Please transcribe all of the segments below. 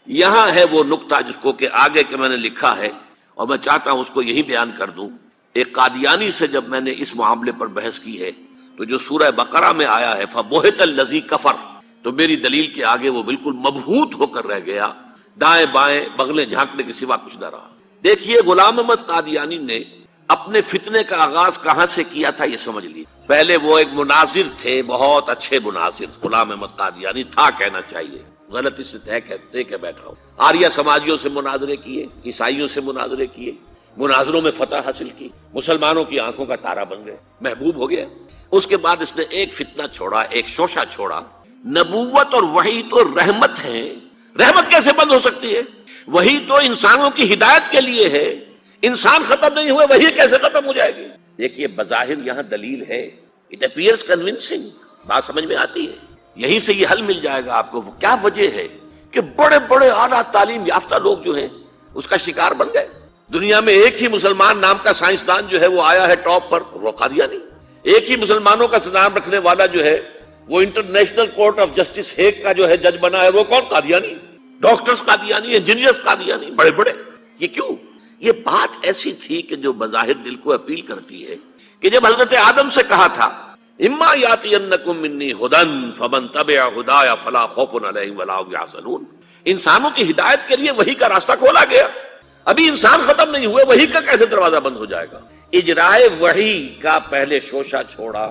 یہاں ہے وہ نقطہ جس کو کہ آگے کے میں نے لکھا ہے اور میں چاہتا ہوں اس کو یہی بیان کر دوں. ایک قادیانی سے جب میں نے اس معاملے پر بحث کی ہے تو جو سورہ بقرہ میں آیا ہے فَبُہِتَ الَّذِي كَفَرَ، تو میری دلیل کے آگے وہ بالکل مبہوت ہو کر رہ گیا، دائیں بائیں بغلیں جھانکنے کے سوا کچھ نہ رہا. دیکھیے غلام احمد قادیانی نے اپنے فتنے کا آغاز کہاں سے کیا تھا یہ سمجھ لیے. پہلے وہ ایک مناظر تھے، بہت اچھے مناظر. غلام احمد قادیانی تھا کہنا چاہیے، غلطی سے طے کے بیٹھا ہوں. آریہ سماجیوں سے مناظرے کیے، عیسائیوں سے مناظرے کیے، مناظروں میں فتح حاصل کی، مسلمانوں کی آنکھوں کا تارا بن گئے، محبوب ہو گیا. اس کے بعد اس نے ایک فتنہ چھوڑا، ایک شوشہ چھوڑا. نبوت اور وحی تو رحمت ہے، رحمت کیسے بند ہو سکتی ہے؟ وحی تو انسانوں کی ہدایت کے لیے ہے، انسان ختم نہیں ہوئے وحی کیسے ختم ہو جائے گی؟ دیکھیے بظاہر یہاں دلیل ہے، اٹ اپیئرس کنونسنگ، بات سمجھ میں آتی ہے. یہیں سے یہ حل مل جائے گا آپ کو. کیا وجہ ہے کہ بڑے بڑے اعلیٰ تعلیم یافتہ لوگ جو ہیں اس کا شکار بن گئے. دنیا میں ایک ہی مسلمان نام کا سائنسدان جو ہے وہ آیا ہے ٹاپ پر، وہ قادیانی. ایک ہی مسلمانوں کا نام رکھنے والا جو ہے وہ international court of justice Hague کا جو ہے جج بنا ہے، وہ کون؟ قادیانی. ڈاکٹرز قادیانی، انجینئرز قادیانی، بڑے بڑے. یہ کیوں؟ یہ بات ایسی تھی کہ جو بظاہر دل کو اپیل کرتی ہے کہ جب حضرت آدم سے کہا تھا اما یاتینکم منی ھدی فمن تبع ھدای فلا خوف علیہم ولا هم یحزنون، انسانوں کی ہدایت کے لیے وحی کا راستہ کھولا گیا. ابھی انسان ختم نہیں ہوئے، وحی کا کیسے دروازہ بند ہو جائے گا؟ اجرائے وحی کا پہلے شوشہ چھوڑا،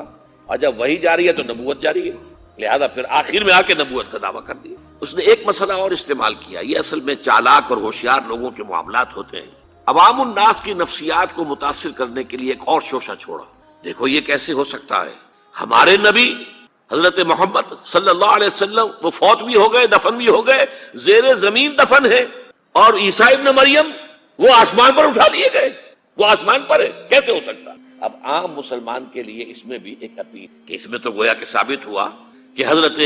اور جب وحی جاری ہے تو نبوت جاری ہے، لہذا پھر آخر میں آ کے نبوت کا دعویٰ کر دیا. اس نے ایک مسئلہ اور استعمال کیا. یہ اصل میں چالاک اور ہوشیار لوگوں کے معاملات ہوتے ہیں. عوام الناس کی نفسیات کو متاثر کرنے کے لیے ایک اور شوشہ چھوڑا. دیکھو یہ کیسے ہو سکتا ہے؟ ہمارے نبی حضرت محمد صلی اللہ علیہ وسلم وہ فوت بھی ہو گئے، دفن بھی ہو گئے، زیر زمین دفن ہے، اور عیسیٰ ابن مریم وہ آسمان پر اٹھا لیے گئے، وہ آسمان پر ہے. کیسے ہو سکتا؟ اب عام مسلمان کے لیے اس میں بھی ایک اپیل کہ اس میں تو گویا کہ ثابت ہوا کہ حضرت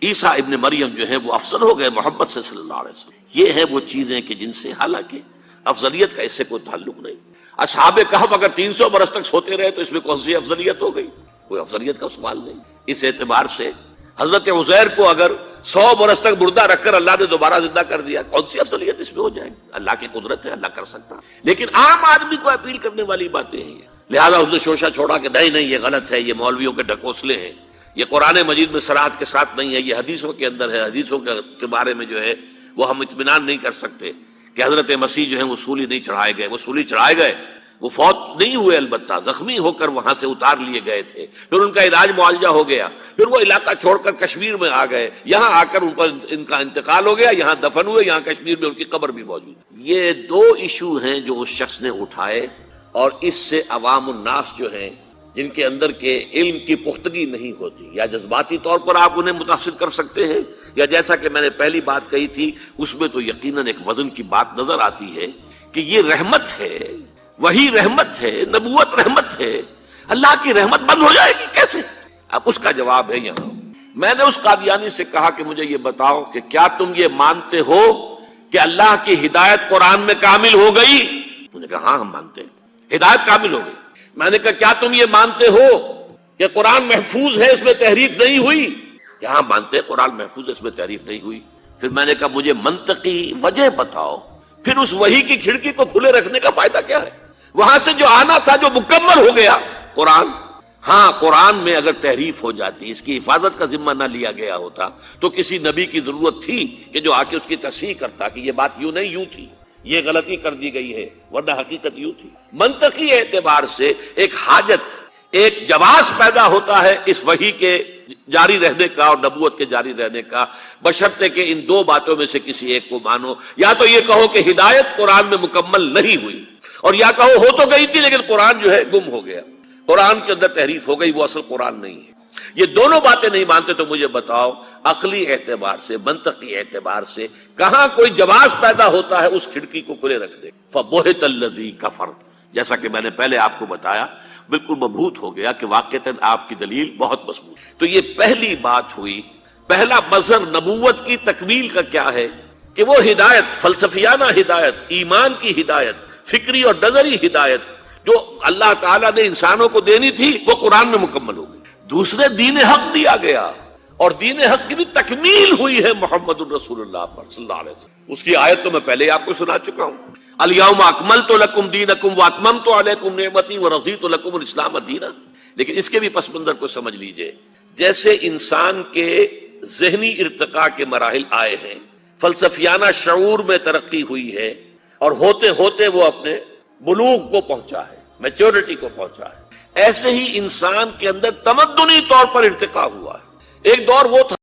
عیسیٰ ابن مریم جو ہے وہ افضل ہو گئے محمد سے صلی اللہ علیہ وسلم. یہ ہیں وہ چیزیں کہ جن سے حالانکہ افضلیت کا اس سے کوئی تعلق نہیں. اصحاب کہف اگر 300 برس تک سوتے رہے تو اس میں کون سی افضلیت ہو گئی؟ کوئی افضلیت کا سوال نہیں. اس اعتبار سے حضرت عزیر کو اگر 100 برس تک مردہ رکھ کر اللہ نے دوبارہ زندہ کر دیا، کون سی افضلیت اس میں ہو جائے گی؟ اللہ کی قدرت ہے، اللہ کر سکتا. لیکن عام آدمی کو اپیل کرنے والی باتیں ہیں. لہذا اس نے شوشہ چھوڑا کہ نہیں یہ غلط ہے، یہ مولویوں کے ڈھکوسلے ہیں، یہ قرآن مجید میں صراحت کے ساتھ نہیں ہے، یہ حدیثوں کے اندر ہے، حدیثوں کے بارے میں جو ہے وہ ہم اطمینان نہیں کر سکتے کہ حضرت مسیح جو ہے وہ سولی نہیں چڑھائے گئے. وہ سولی چڑھائے گئے، وہ فوت نہیں ہوئے، البتہ زخمی ہو کر وہاں سے اتار لیے گئے تھے. پھر ان کا علاج معالجہ ہو گیا، پھر وہ علاقہ چھوڑ کر کشمیر میں آ گئے، یہاں آ کر ان کا انتقال ہو گیا، یہاں دفن ہوئے، یہاں کشمیر میں ان کی قبر بھی موجود. یہ دو ایشو ہیں جو اس شخص نے اٹھائے، اور اس سے عوام الناس جو ہیں جن کے اندر کے علم کی پختگی نہیں ہوتی، یا جذباتی طور پر آپ انہیں متاثر کر سکتے ہیں، یا جیسا کہ میں نے پہلی بات کہی تھی اس میں تو یقیناً ایک وزن کی بات نظر آتی ہے کہ یہ رحمت ہے، وہی رحمت ہے، نبوت رحمت ہے. اللہ کی رحمت بند ہو جائے گی کیسے؟ اب اس کا جواب ہے یہاں. میں نے اس قادیانی سے کہا کہ مجھے یہ بتاؤ کہ کیا تم یہ مانتے ہو کہ اللہ کی ہدایت قرآن میں کامل ہو گئی؟ انہوں نے کہا ہاں ہم مانتے ہیں، ہدایت کامل ہو گئی. میں نے کہا کیا تم یہ مانتے ہو کہ قرآن محفوظ ہے، اس میں تحریف نہیں ہوئی؟ یہاں مانتے ہیں قرآن محفوظ ہے، اس میں تحریف نہیں ہوئی. پھر میں نے کہا مجھے منطقی وجہ بتاؤ، پھر اس وحی کی کھڑکی کو کھلے رکھنے کا فائدہ کیا ہے؟ وہاں سے جو آنا تھا جو مکمل ہو گیا قرآن. ہاں قرآن میں اگر تحریف ہو جاتی، اس کی حفاظت کا ذمہ نہ لیا گیا ہوتا تو کسی نبی کی ضرورت تھی کہ جو آ کے اس کی تصحیح کرتا کہ یہ بات یوں نہیں یوں تھی، یہ غلطی کر دی گئی ہے، ورنہ حقیقت یوں تھی. منطقی اعتبار سے ایک حاجت، ایک جواز پیدا ہوتا ہے اس وحی کے جاری رہنے کا اور نبوت کے جاری رہنے کا، بشرطے کہ ان دو باتوں میں سے کسی ایک کو مانو. یا تو یہ کہو کہ ہدایت قرآن میں مکمل نہیں ہوئی، اور یا کہو ہو تو گئی تھی لیکن قرآن جو ہے گم ہو گیا، قرآن کے اندر تحریف ہو گئی، وہ اصل قرآن نہیں ہے. یہ دونوں باتیں نہیں مانتے تو مجھے بتاؤ عقلی اعتبار سے، منطقی اعتبار سے کہاں کوئی جواز پیدا ہوتا ہے اس کھڑکی کو کھلے رکھ دے. فَبُہِتَ الَّذِي كَفَرَ، جیسا کہ میں نے پہلے آپ کو بتایا بالکل مبہوت ہو گیا کہ واقعتاً آپ کی دلیل بہت مضبوط. تو یہ پہلی بات ہوئی. پہلا مظہر نبوت کی تکمیل کا کیا ہے کہ وہ ہدایت، فلسفیانہ ہدایت، ایمان کی ہدایت، فکری اور نظری ہدایت جو اللہ تعالیٰ نے انسانوں کو دینی تھی وہ قرآن میں مکمل ہو گئی. دوسرے دین حق دیا گیا، اور دین حق کی بھی تکمیل ہوئی ہے محمد الرسول اللہ پر صلی اللہ علیہ وسلم. اس کی آیت تو میں پہلے ہی آپ کو سنا چکا ہوں. الیوم اکملت لکم دینکم واتممت علیکم نعمتی ورضیت لکم الاسلام دینا. لیکن اس کے بھی پس منظر کو سمجھ لیجئے. جیسے انسان کے ذہنی ارتقاء کے مراحل آئے ہیں، فلسفیانہ شعور میں ترقی ہوئی ہے، اور ہوتے ہوتے وہ اپنے بلوغ کو پہنچا ہے، میچورٹی کو پہنچا ہے، ایسے ہی انسان کے اندر تمدنی طور پر ارتقاء ہوا ہے. ایک دور وہ تھا